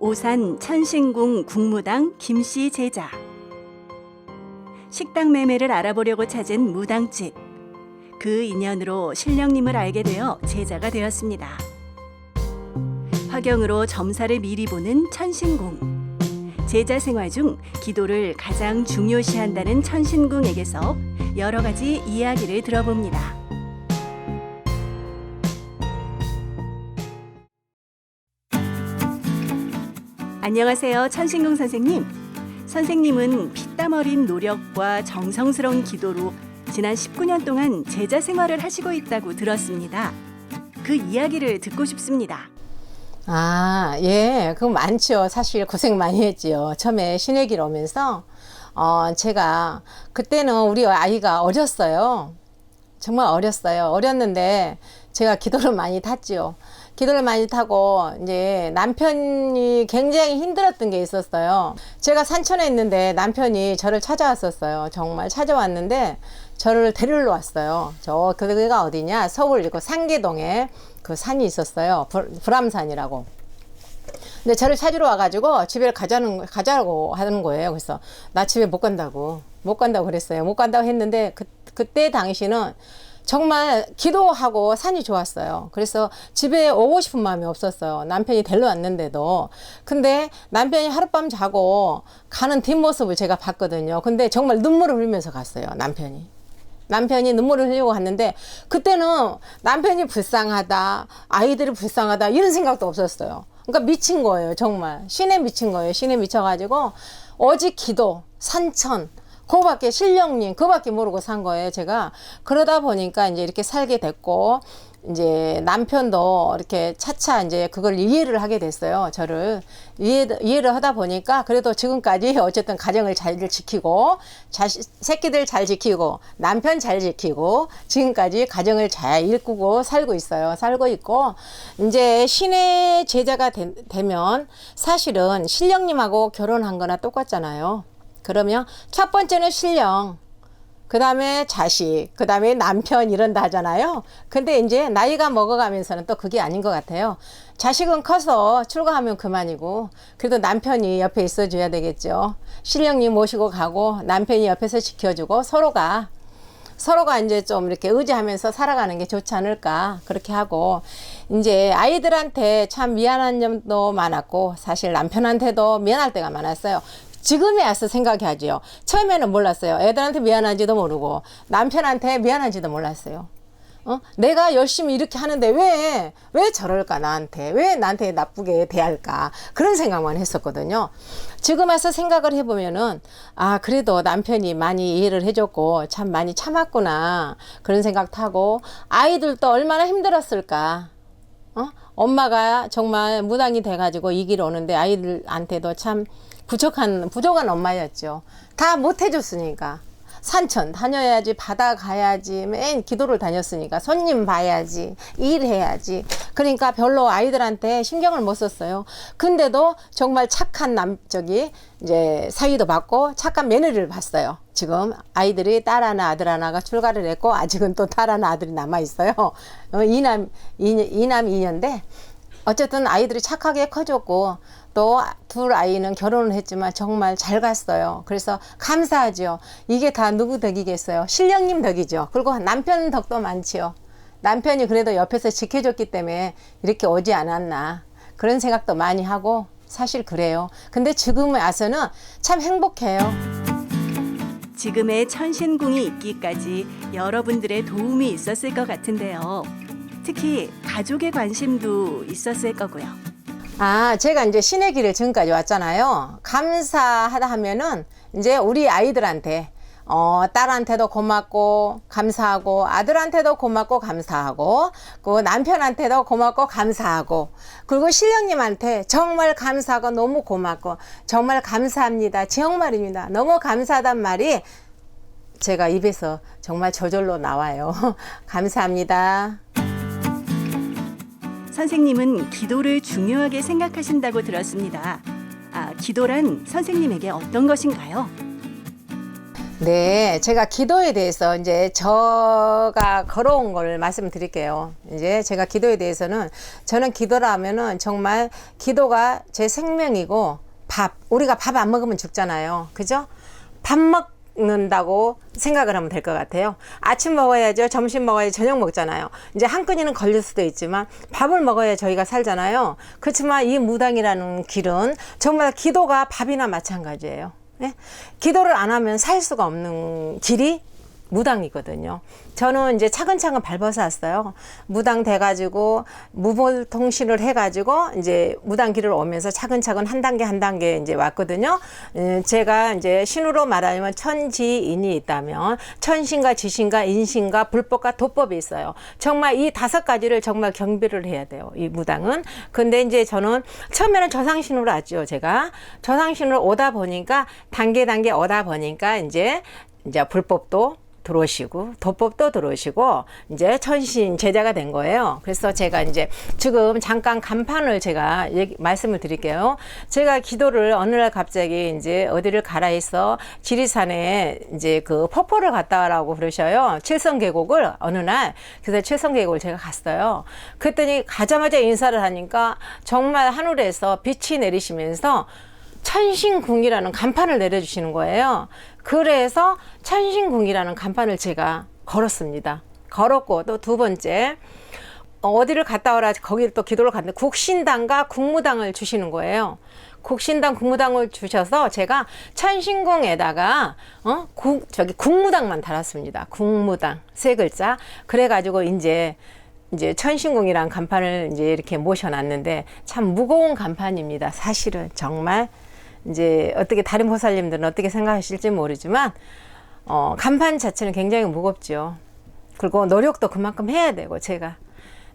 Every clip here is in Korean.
오산 천신궁 국무당 김씨 제자. 식당 매매를 알아보려고 찾은 무당집. 그 인연으로 신령님을 알게 되어 제자가 되었습니다. 화경으로 점사를 미리 보는 천신궁. 제자 생활 중 기도를 가장 중요시한다는 천신궁에게서 여러 가지 이야기를 들어봅니다. 안녕하세요, 천신궁 선생님. 선생님은 피땀 어린 노력과 정성스러운 기도로 지난 19년 동안 제자 생활을 하시고 있다고 들었습니다. 그 이야기를 듣고 싶습니다. 예, 그거 많죠. 사실 고생 많이 했지요. 처음에 신의 오면서, 제가, 그때는 우리 아이가 어렸어요. 정말 어렸어요. 어렸는데, 제가 기도를 많이 탔지요. 기도를 많이 타고, 이제 남편이 굉장히 힘들었던 게 있었어요. 제가 산천에 있는데 남편이 저를 찾아왔었어요. 정말 찾아왔는데, 저를 데리러 왔어요. 그가 어디냐? 서울 상계동에 그 산이 있었어요. 불암산이라고. 근데 저를 찾으러 와가지고 집에 가자고 하는 거예요. 그래서 나 집에 못 간다고 그랬어요. 못 간다고 했는데 그때 당시는 정말 기도하고 산이 좋았어요. 그래서 집에 오고 싶은 마음이 없었어요. 남편이 데리러 왔는데도. 근데 남편이 하룻밤 자고 가는 뒷모습을 제가 봤거든요. 근데 정말 눈물을 흘리면서 갔어요. 남편이 눈물을 흘리고 갔는데, 그때는 남편이 불쌍하다, 아이들이 불쌍하다, 이런 생각도 없었어요. 그러니까 미친 거예요, 정말. 신에 미친 거예요. 신에 미쳐가지고, 오직 기도, 산천, 그거밖에, 신령님, 그거밖에 모르고 산 거예요, 제가. 그러다 보니까 이제 이렇게 살게 됐고, 이제 남편도 이렇게 차차 이제 그걸 이해를 하게 됐어요. 저를 이해를 하다 보니까 그래도 지금까지 어쨌든 가정을 잘 지키고 새끼들 잘 지키고 남편 잘 지키고 지금까지 가정을 잘 이끌고 살고 있어요. 살고 있고, 이제 신의 제자가 되면 사실은 신령님하고 결혼한 거나 똑같잖아요. 그러면 첫 번째는 신령, 그 다음에 자식, 그 다음에 남편 이런다 하잖아요. 근데 이제 나이가 먹어가면서는 또 그게 아닌 것 같아요. 자식은 커서 출가하면 그만이고, 그래도 남편이 옆에 있어줘야 되겠죠. 신령님 모시고 가고 남편이 옆에서 지켜주고 서로가 이제 좀 이렇게 의지하면서 살아가는 게 좋지 않을까, 그렇게 하고, 이제 아이들한테 참 미안한 점도 많았고 사실 남편한테도 미안할 때가 많았어요. 지금에 와서 생각하지요. 처음에는 몰랐어요. 애들한테 미안한지도 모르고 남편한테 미안한지도 몰랐어요. 내가 열심히 이렇게 하는데 왜 저럴까, 왜 나한테 나쁘게 대할까, 그런 생각만 했었거든요. 지금 와서 생각을 해보면은, 그래도 남편이 많이 이해를 해줬고 참 많이 참았구나, 그런 생각도 하고, 아이들도 얼마나 힘들었을까. 엄마가 정말 무당이 돼가지고 이 길 오는데 아이들한테도 참 부족한 엄마였죠. 다 못 해줬으니까. 산천 다녀야지, 바다 가야지, 맨 기도를 다녔으니까, 손님 봐야지, 일해야지. 그러니까 별로 아이들한테 신경을 못 썼어요. 근데도 정말 착한 이제 사위도 받고 착한 며느리를 봤어요. 지금 아이들이 딸 하나 아들 하나가 출가를 했고, 아직은 또 딸 하나 아들이 남아 있어요. 이남 이녀인데 어쨌든 아이들이 착하게 커졌고, 또 둘 아이는 결혼을 했지만 정말 잘 갔어요. 그래서 감사하죠. 이게 다 누구 덕이겠어요? 신령님 덕이죠. 그리고 남편 덕도 많지요. 남편이 그래도 옆에서 지켜줬기 때문에 이렇게 오지 않았나, 그런 생각도 많이 하고, 사실 그래요. 근데 지금에 와서는 참 행복해요. 지금의 천신궁이 있기까지 여러분들의 도움이 있었을 것 같은데요. 특히 가족의 관심도 있었을 거고요. 제가 이제 신의 길을 지금까지 왔잖아요. 감사하다 하면은 이제 우리 아이들한테, 딸한테도 고맙고 감사하고, 아들한테도 고맙고 감사하고, 그 남편한테도 고맙고 감사하고, 그리고 신령님한테 정말 감사하고 너무 고맙고 정말 감사합니다, 정말입니다, 너무 감사하단 말이 제가 입에서 정말 저절로 나와요. 감사합니다. 선생님은 기도를 중요하게 생각하신다고 들었습니다. 기도란 선생님에게 어떤 것인가요? 네, 제가 기도에 대해서 이제 저가 걸어온 걸 말씀드릴게요. 이제 제가 기도에 대해서는 저는 기도라 하면은 정말 기도가 제 생명이고 우리가 밥 안 먹으면 죽잖아요. 그죠? 밥 먹는다고 생각을 하면 될 것 같아요. 아침 먹어야죠. 점심 먹어야지. 저녁 먹잖아요. 이제 한 끈이는 걸릴 수도 있지만 밥을 먹어야 저희가 살잖아요. 그렇지만 이 무당이라는 길은 정말 기도가 밥이나 마찬가지예요. 네? 기도를 안 하면 살 수가 없는 길이 무당이거든요. 저는 이제 차근차근 밟아서 왔어요. 무당 돼가지고 무볼통신을 해가지고 이제 무당 길을 오면서 차근차근 한 단계 한 단계 이제 왔거든요. 제가 이제 신으로 말하면 천지인이 있다면 천신과 지신과 인신과 불법과 도법이 있어요. 정말 이 5가지를 정말 경비를 해야 돼요. 이 무당은. 근데 이제 저는 처음에는 저상신으로 왔죠. 제가 저상신으로 오다 보니까 단계 오다 보니까 이제 불법도 들어오시고 도법도 들어오시고 이제 천신 제자가 된 거예요. 그래서 제가 이제 지금 잠깐 간판을 제가 말씀을 드릴게요. 제가 기도를 어느 날 갑자기 이제 어디를 가라 해서 지리산에 이제 그 폭포를 갔다 와라고 그러셔요. 칠성계곡을 어느 날. 그래서 칠성계곡을 제가 갔어요. 그랬더니 가자마자 인사를 하니까 정말 하늘에서 빛이 내리시면서 천신궁이라는 간판을 내려주시는 거예요. 그래서 천신궁이라는 간판을 제가 걸었습니다. 걸었고 또 두 번째 어디를 갔다 오라 거기를 또 기도를 갔는데 국신당과 국무당을 주시는 거예요. 국신당 국무당을 주셔서 제가 천신궁에다가 국무당만 달았습니다. 국무당 3글자. 그래가지고 이제 천신궁이란 간판을 이제 이렇게 모셔놨는데 참 무거운 간판입니다. 사실은 정말 이제 어떻게 다른 보살님들은 어떻게 생각하실지 모르지만 간판 자체는 굉장히 무겁죠. 그리고 노력도 그만큼 해야 되고 제가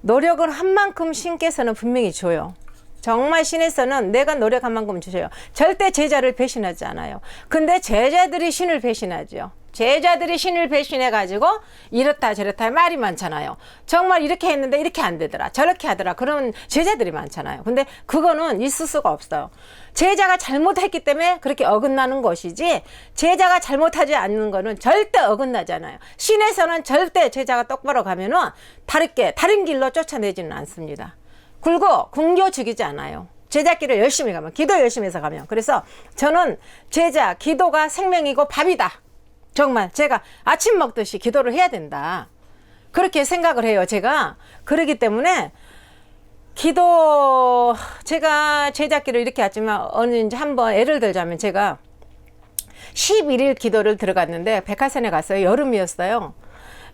노력을 한 만큼 신께서는 분명히 줘요. 정말 신에서는 내가 노력한 만큼 주셔요. 절대 제자를 배신하지 않아요. 근데 제자들이 신을 배신하죠. 제자들이 신을 배신해가지고 이렇다 저렇다 말이 많잖아요. 정말 이렇게 했는데 이렇게 안 되더라. 저렇게 하더라. 그런 제자들이 많잖아요. 근데 그거는 있을 수가 없어요. 제자가 잘못했기 때문에 그렇게 어긋나는 것이지 제자가 잘못하지 않는 거는 절대 어긋나지 않아요. 신에서는 절대 제자가 똑바로 가면은 다른 길로 쫓아내지는 않습니다. 그리고 궁교 죽이지 않아요. 제자길을 열심히 가면, 기도 열심히 해서 가면. 그래서 저는 제자, 기도가 생명이고 밥이다. 정말 제가 아침 먹듯이 기도를 해야 된다. 그렇게 생각을 해요. 제가. 그러기 때문에 제가 제자길을 이렇게 왔지만 이제 한번 예를 들자면 제가 11일 기도를 들어갔는데 백화산에 갔어요. 여름이었어요.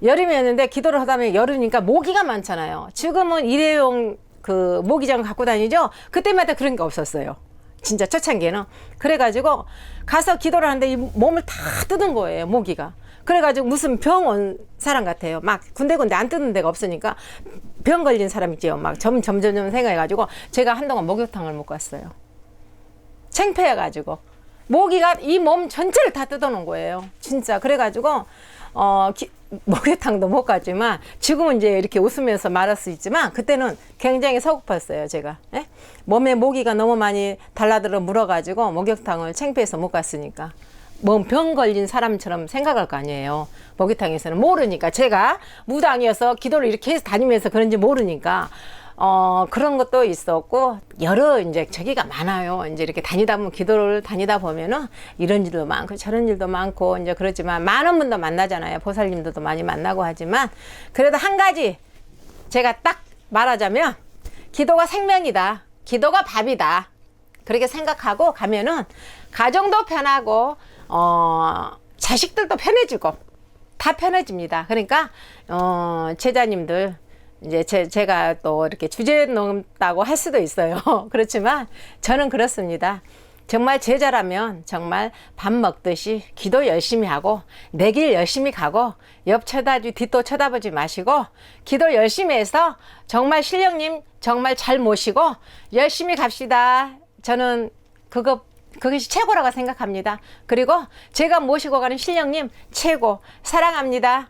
여름이었는데 기도를 하다 보면 여름이니까 모기가 많잖아요. 지금은 일회용 그 모기장 갖고 다니죠. 그때마다 그런 게 없었어요. 진짜 초창기에는. 그래가지고 가서 기도를 하는데 이 몸을 다 뜯은 거예요. 모기가. 그래가지고 무슨 병 온 사람 같아요. 막 군데군데 안 뜯는 데가 없으니까 병 걸린 사람 있죠. 막 점점 생각해가지고 제가 한동안 목욕탕을 못 갔어요. 창피해가지고 모기가 이 몸 전체를 다 뜯어놓은 거예요. 진짜. 그래가지고 목욕탕도 못 갔지만 지금은 이제 이렇게 웃으면서 말할 수 있지만 그때는 굉장히 서글펐어요. 제가. 예? 몸에 모기가 너무 많이 달라들어 물어가지고 목욕탕을 창피해서 못 갔으니까. 뭐 병 걸린 사람처럼 생각할 거 아니에요. 목욕탕에서는 모르니까 제가 무당이어서 기도를 이렇게 해서 다니면서 그런지 모르니까 그런 것도 있었고 여러 이제 저기가 많아요. 이제 이렇게 다니다 보면 기도를 다니다 보면은 이런 일도 많고 저런 일도 많고 이제 그렇지만 많은 분도 만나잖아요. 보살님들도 많이 만나고 하지만 그래도 한 가지 제가 딱 말하자면 기도가 생명이다. 기도가 밥이다. 그렇게 생각하고 가면은 가정도 편하고 자식들도 편해지고 다 편해집니다. 그러니까 제자님들 이제 제가 또 이렇게 주제 넘다고 할 수도 있어요. 그렇지만 저는 그렇습니다. 정말 제자라면 정말 밥 먹듯이 기도 열심히 하고 내 길 열심히 가고 옆 뒷도 쳐다보지 마시고 기도 열심히 해서 정말 신령님 정말 잘 모시고 열심히 갑시다. 저는 그것이 최고라고 생각합니다. 그리고 제가 모시고 가는 신령님 최고 사랑합니다.